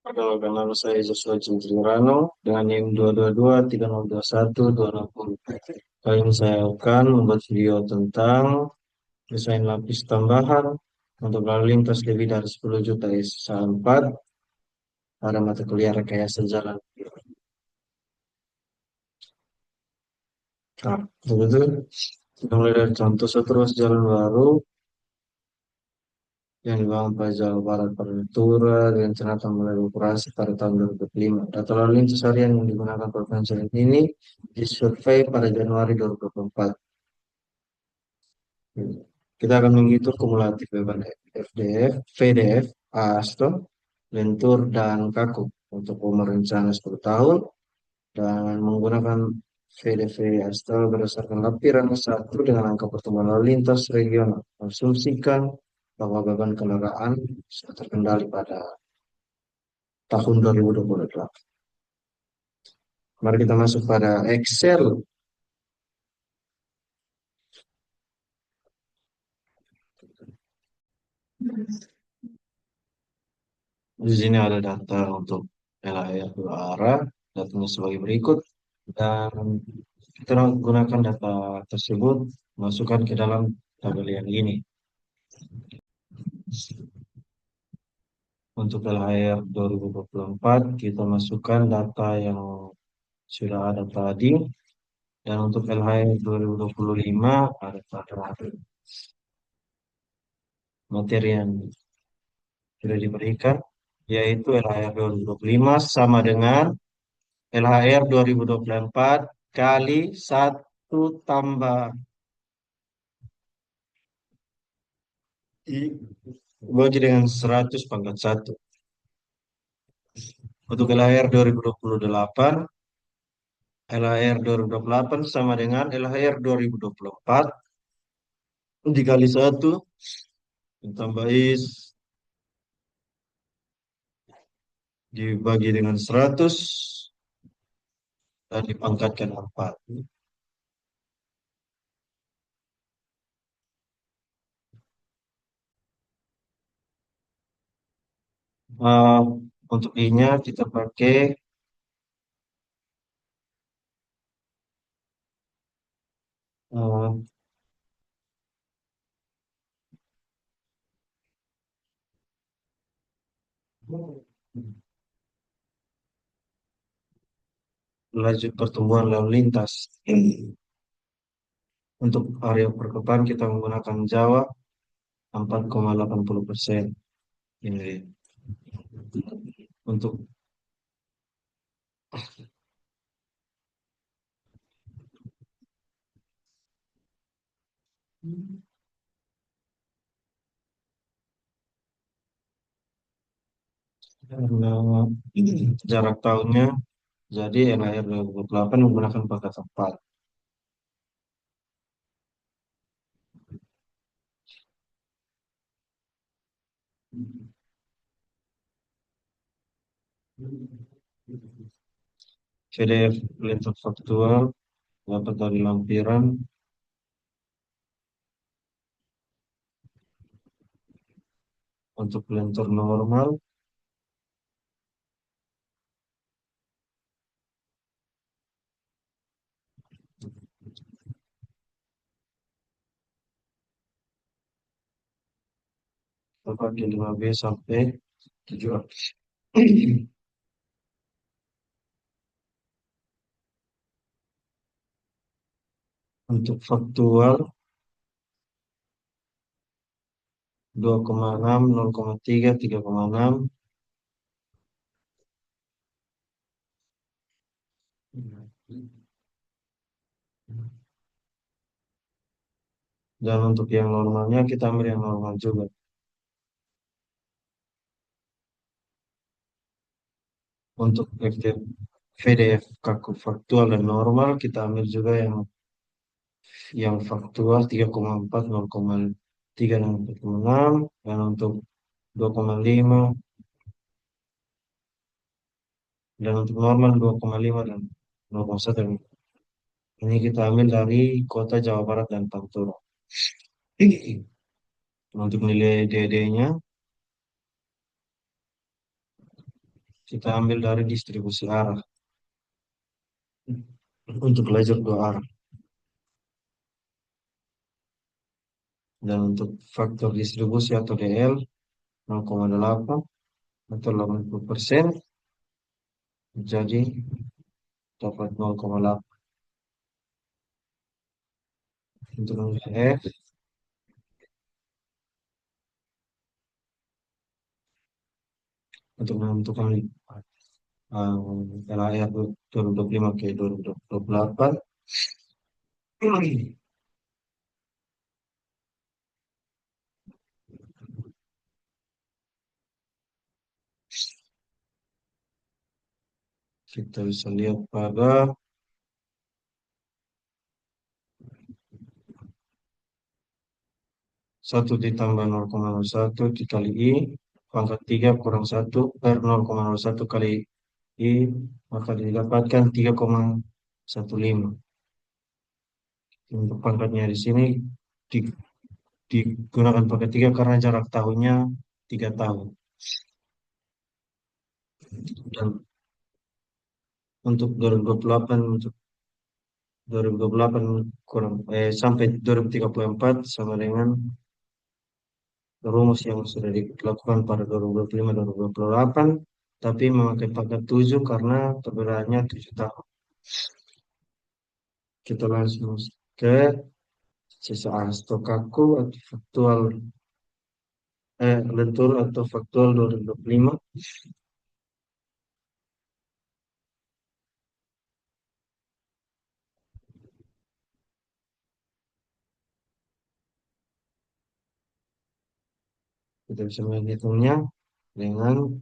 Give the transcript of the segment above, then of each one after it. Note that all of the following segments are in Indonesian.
Perkenalkan nama saya Joshua Cintrano dengan NIM 2223021 Kali ini saya akan membuat video tentang desain lapis tambahan untuk lalu lintas lebih dari 10 juta SSA 4 pada mata kuliah rekayasa jalan. Nah, betul. Kita mulai dari contoh satu ruas jalan baru yang dibangun pada Jawa Barat Prefektura direncanakan mulai beroperasi pada tahun 2025. Data lalu lintas harian yang digunakan provinsi ini disurvei pada Januari 2024. Kita akan menghitung kumulatif beban FDF, VDF, ASTO, lentur, dan kaku untuk umur rencana 10 tahun dan menggunakan VDV ASTO berdasarkan lampiran satu dengan angka pertumbuhan lalu lintas regional. Asumsikan bahwa beban kendaraan sudah terkendali pada tahun 2028. Mari kita masuk pada Excel. Di sini ada data untuk LAR dua arah, datanya sebagai berikut, dan kita gunakan data tersebut, masukkan ke dalam tabel yang ini. Untuk LHR 2024, kita masukkan data yang sudah ada tadi, dan untuk LHR 2025, ada pada materi yang sudah diberikan, yaitu LHR 2025 sama dengan LHR 2024 kali 1 tambah I bagi dengan 100 pangkat 1. Untuk LHR 2028, LHR 2028 sama dengan LHR 2024 dikali 1 ditambah I dibagi dengan 100 dan dipangkatkan 4. Uh, untuk I-nya kita pakai uh, laju pertumbuhan lalu lintas. Untuk area perkotaan kita menggunakan Jawa 4,80%. Ini untuk karena jarak tahunnya, jadi NHR 2028 menggunakan pangkat 4. PDF lentur faktual dapat dari lampiran untuk lentur normal dapat 5B sampai 7A. Untuk faktual 2,6, 0,3, 3,6. Dan untuk yang normalnya kita ambil yang normal juga. Untuk VDF kaku faktual dan normal kita ambil juga yang faktual 3,4, 0,3 dan 4,6, dan untuk 2,5 dan untuk normal 2,5 dan 0,1. Ini kita ambil dari kota Jawa Barat dan Pantura. Untuk nilai DD-nya kita ambil dari distribusi arah untuk laser dua arah. Dan untuk faktor distribusi atau DL 0,8 atau 80%, jadi dapat 0,8. Untuk F, untuk menentukan LHR 2025 ke 2028, kita bisa lihat pada 1 ditambah 0,01 dikali I pangkat 3 kurang 1 per 0,01 kali I, maka didapatkan 3,15. Untuk pangkatnya di sini di- digunakan pangkat 3 karena jarak tahunnya 3 tahun. Dan untuk 2028, untuk 2028 kurang sampai 2034 sama dengan rumus yang sudah dilakukan pada 2025 2028, tapi memakai pangkat 7 karena perbedaannya 7 tahun. Kita langsung ke sisa Stokaku atau faktual lentur atau faktual 2025. Kita bisa menghitungnya dengan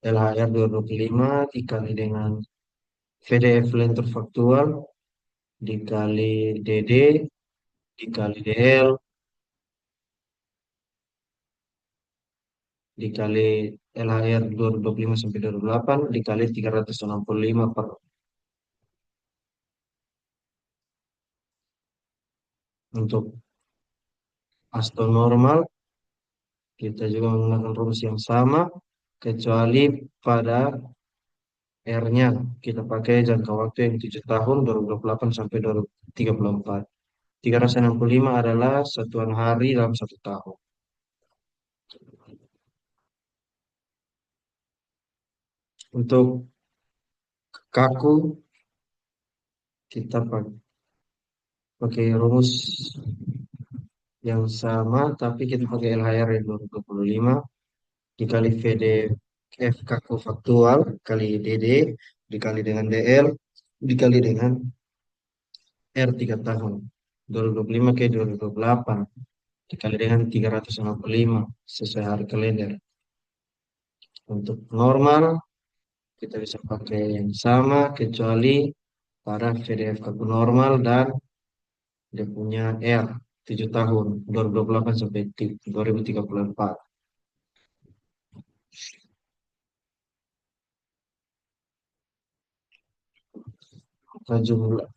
LHR 2025 dikali dengan VDF lentur faktual dikali DD dikali DL dikali LHR 2025 sampai 2028 dikali 365 per. Untuk asto normal kita juga menggunakan rumus yang sama, kecuali pada R-nya kita pakai jangka waktu yang 7 tahun 2028 sampai 2034. 365 adalah satuan hari dalam 1 tahun. Untuk kaku kita pakai rumus yang sama, tapi kita pakai LHR yang 2025 dikali VDF kaku faktual kali DD dikali dengan DL dikali dengan R 3 tahun 2025 ke 2028 dikali dengan 365 sesuai hari kalender. Untuk normal kita bisa pakai yang sama kecuali pada VDF kaku normal dan dia punya R 7 tahun 2028 sampai 2034. Kita jumlah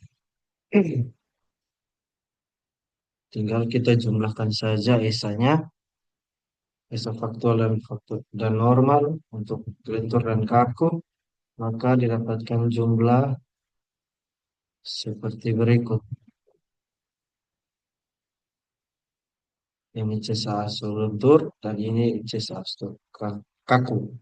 tinggal kita jumlahkan saja esanya, esa faktual dan normal untuk lentur dan kaku, maka didapatkan jumlah seperti berikut. Ini C1 lentur dan ini C1 kaku.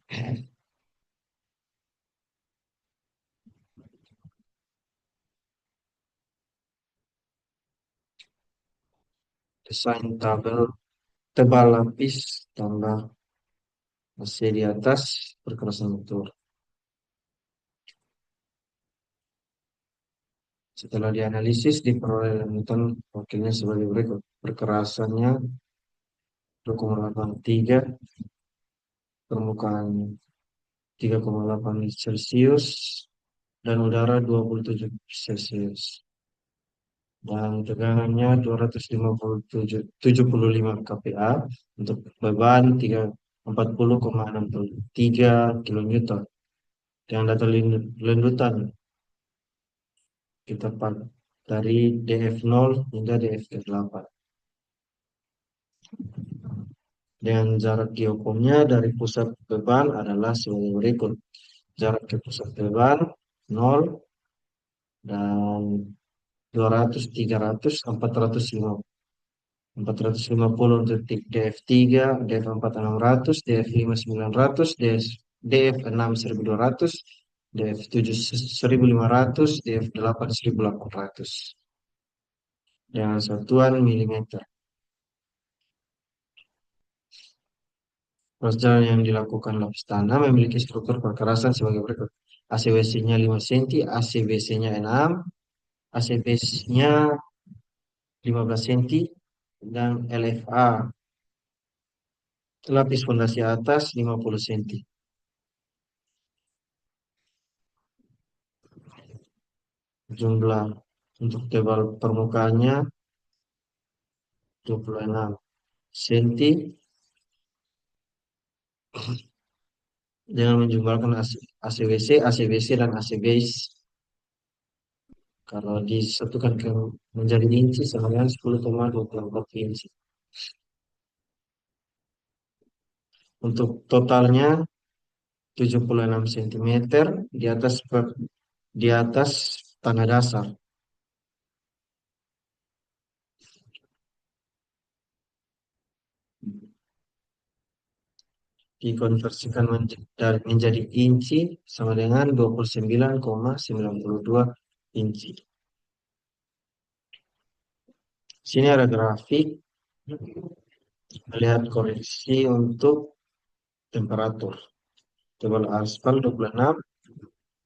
Desain tabel tebal lapis tambah masih di atas perkerasan lentur. Setelah dianalisis, diperoleh lanjutan wakilnya sebagai berikut. Perkerasannya 2,83, permukaan 3,8 Celcius, dan udara 27 Celcius. Dan tegangannya 275 kPa untuk beban 40,63 kN. Dengan data lendutan kita dari DF0 hingga DF8. dengan jarak geokomnya dari pusat beban adalah sebagai berikut. Jarak ke pusat beban 0 dan 200, 300, 450 untuk DF3, DF4 600, DF5 900, DF6 1200, DF7 1500, DF8 1800 dengan satuan milimeter. Proses jalan yang dilakukan lapis tanah memiliki struktur perkerasan sebagai berikut. ACWC-nya 5 cm, ACBC-nya 6, ACBC-nya 15 cm, dan LFA lapis fondasi atas 50 cm. Jumlah untuk tebal permukaannya 26 cm dengan menjumlahkan ACWC, ACBC, dan AC base. Kalau disatukan menjadi inci sama dengan 10,24 inci. Untuk totalnya 76 cm di atas tanah dasar. Dikonversikan menjadi inci sama dengan 29,92 inci. Sini ada grafik melihat koreksi untuk temperatur. Tebal aspal 26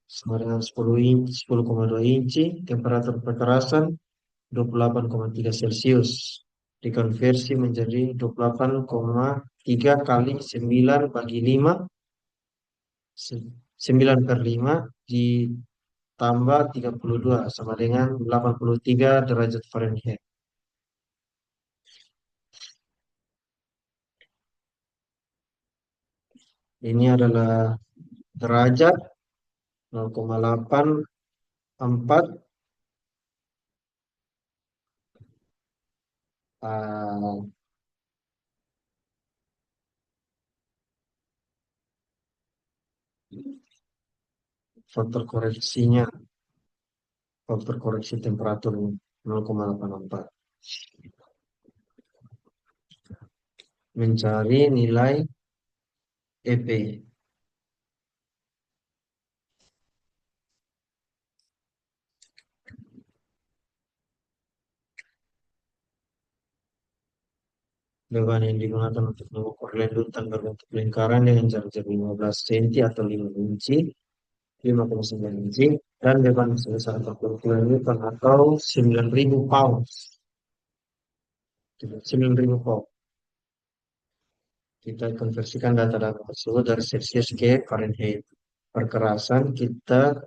sama dengan 10 inci, 10,2 inci, temperatur perkerasan 28,3 Celcius. Dikonversi menjadi 28,3 kali 9 bagi 5, 9 per 5 ditambah 32 sama dengan 83 derajat Fahrenheit. Ini adalah derajat 0,84 uh, faktor koreksinya, faktor koreksi temperatur 0,84. Mencari nilai EP. Beban yang digunakan untuk mengukur lendutan berbentuk lingkaran dengan jarak 15 cm atau 5 inci, 5,9 inci, dan beban sebesar 40 kN atau 9.000 pound. 9.000 pound. Kita konversikan data-data tersebut dari Celsius ke Fahrenheit. Perkerasan kita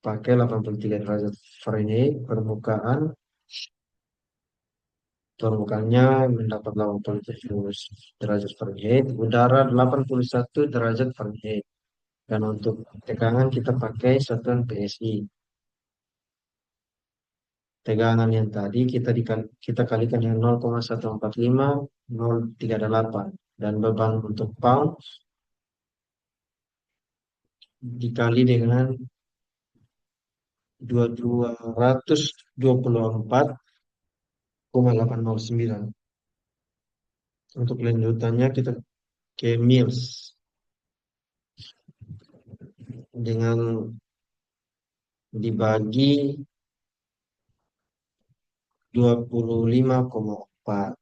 pakai 83 derajat Fahrenheit, permukaannya mendapat 87 derajat Fahrenheit, udara 81 derajat Fahrenheit. Dan untuk tegangan kita pakai satuan PSI. Tegangan yang tadi kita kalikan dengan 0,145, 038. Dan beban untuk pound dikali dengan 224,809. Untuk lanjutannya kita ke mils dengan dibagi 25,4.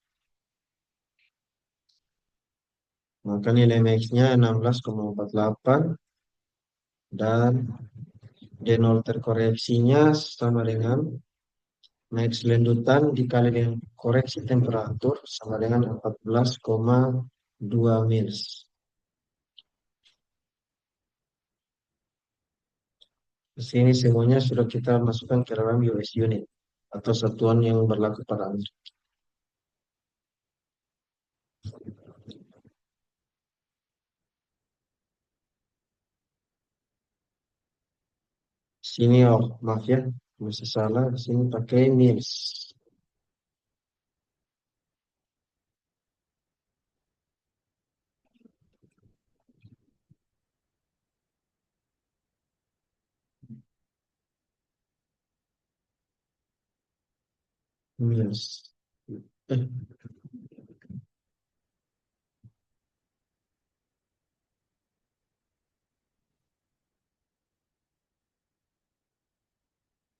Maka nilai max-nya 16,48 dan D0 terkoreksinya sama dengan max lanjutan dikali dengan koreksi temperatur sama dengan 14,2 mils. Di sini semuanya sudah kita masukkan ke dalam US unit atau satuan yang berlaku pada Anda. Sini maaf ya, masih salah. Di sini pakai mils. Yes. Eh,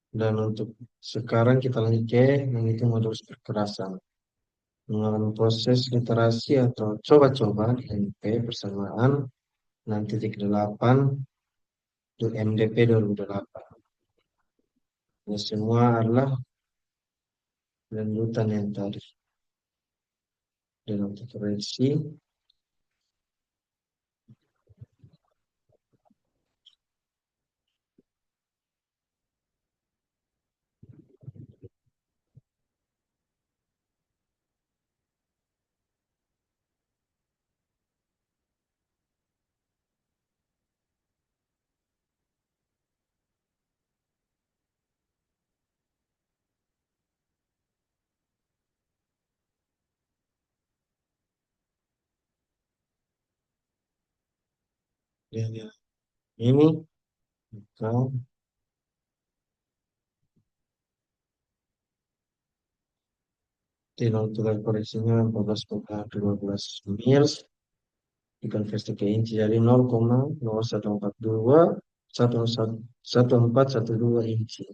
dan untuk sekarang kita lanjut ke menghitung modulus perkerasan. Mengalami proses literasi atau coba-coba di MP persamaan 6.8 untuk MDP 2008. Ini semua adalah lanjutan yang tadi. Dan untuk koreksi, dan yang ini, maka tinggal tukar koreksinya 14,12 mils dikonversi ke inci jadi 0,0142 1412 inci.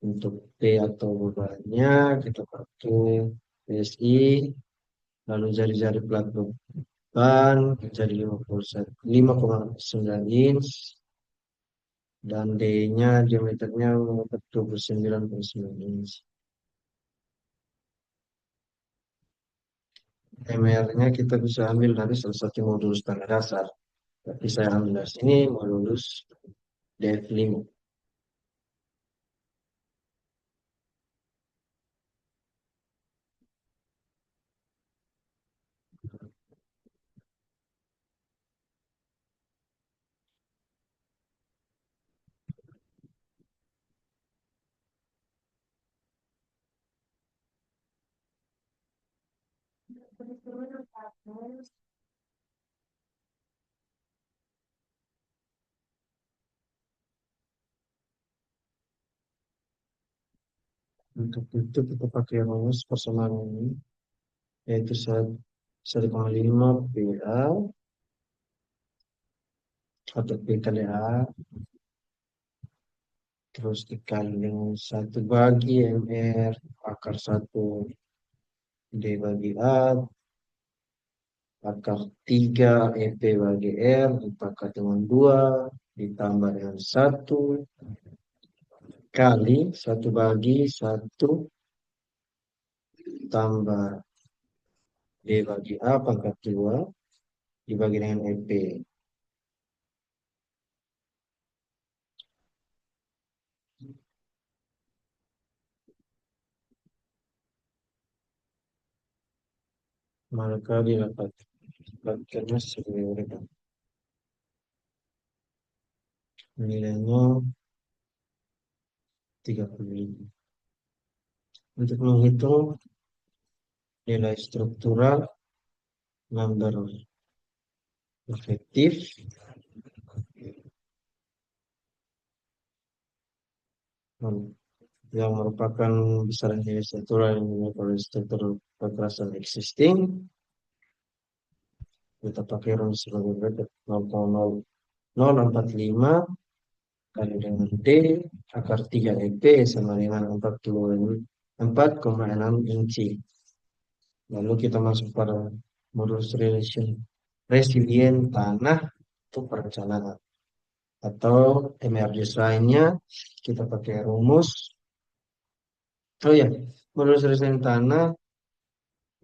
Untuk P atau bebannya kita pakai PSI, lalu jari-jari plat beban jadi 51 5,9 inch, dan D-nya diameternya 29,9 inch. MR-nya kita bisa ambil dari salah satu modulus standar dasar. Tapi saya ambil dari sini modulus DF5. Untuk itu kita pakai rumus persamaan ini, yaitu 1,5 PA atau P kali A, terus dikali dengan 1/MR akar 1 D bagi A, akar 3 EP bagi R dipangkat dengan 2 ditambah dengan 1 kali 1/1 tambah D bagi A pangkat 2 dibagi dengan EP. Maka didapatkannya sebagai berikut. Nilainya 35. Untuk menghitung nilai struktural number efektif yang merupakan besaran nilai struktural yang dimiliki oleh struktur kekerasan existing, kita pakai rumus sebagai berikut: 0,0045 kali dengan D akar 3 EP sama dengan 44,6 inci. Lalu kita masuk pada modulus resilient tanah untuk perencanaan atau MR desainnya kita pakai rumus. Oh ya, modulus resilient tanah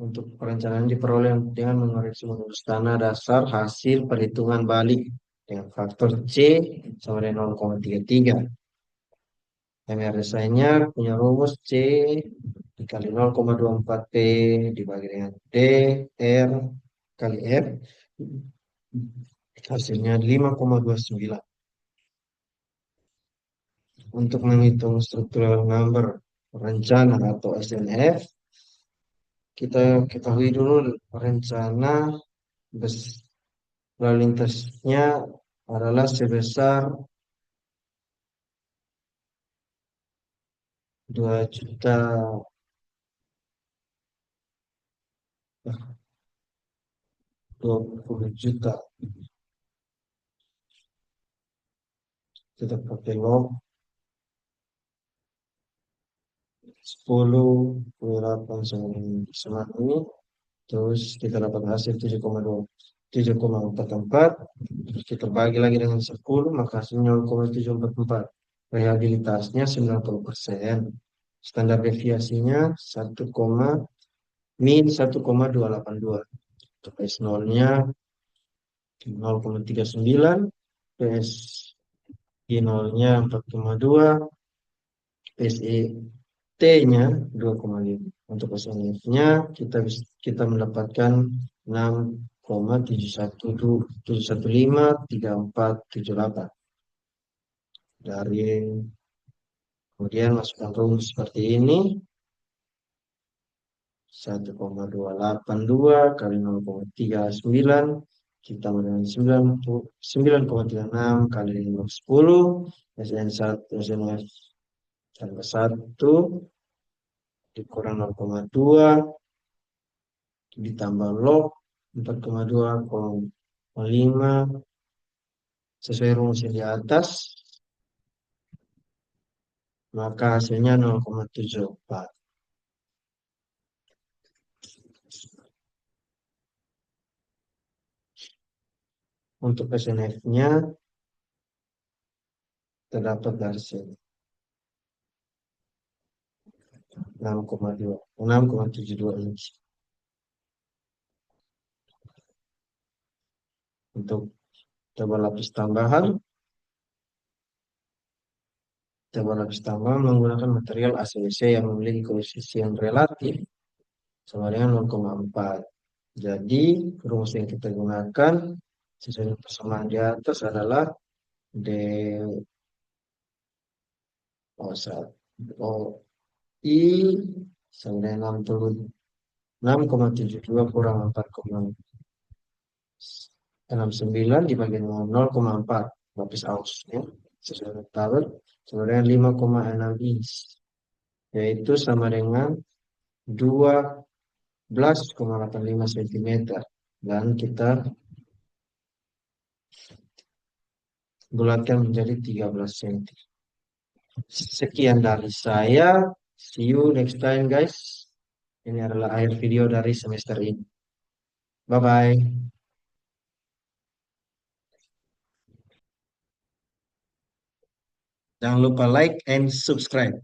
untuk perencanaan diperoleh dengan mengoreksi modulus tanah dasar hasil perhitungan balik dengan faktor C sama dengan 0,33. MR desainnya punya rumus C dikali 0,24 P dibagi dengan D R kali R, hasilnya 5,29. Untuk menghitung struktural number rencana atau SNF, kita ketahui dulu rencana bes lalu lintasnya adalah sebesar 2 juta 20 juta. Kita pakai log 10 kali 8 sama ini. Terus kita dapat hasil 7,44. Terus kita bagi lagi dengan 10, maka hasilnya 0,744. Reliabilitasnya 90%. Standar deviasinya 1,-1,282. Untuk S0-nya 0,39, PSI0-nya 4,2, PSET-nya 2,5. Untuk SNF-nya kita mendapatkan 6,7153478 dari, kemudian masukkan rumus seperti ini. 1,282 kali 0,39, kita dengan 9,36 kali 10, SN1, SNF tambah 1 dikurang 0,2 ditambah log 4,2,5 sesuai rumus yang di atas, maka hasilnya 0,74. Untuk SNF-nya terdapat dari sini 6,2, 6,72 inci. Untuk tebal lapis tambahan, tebal lapis tambahan menggunakan material ACC yang memiliki koefisien relatif sama dengan 0,4. Jadi rumus yang kita gunakan sesuai dengan persamaan di atas adalah D O I sama dengan 66,72 kurang 4,69 dibagi dengan 0,4 lapis ausnya sesuai dengan tabel sama dengan 5,6 inch, yaitu sama dengan 12,85 cm, dan kita bulatkan menjadi 13 cm. Sekian dari saya. See you next time, guys. Ini adalah akhir video dari semester ini. Bye-bye. Jangan lupa like and subscribe.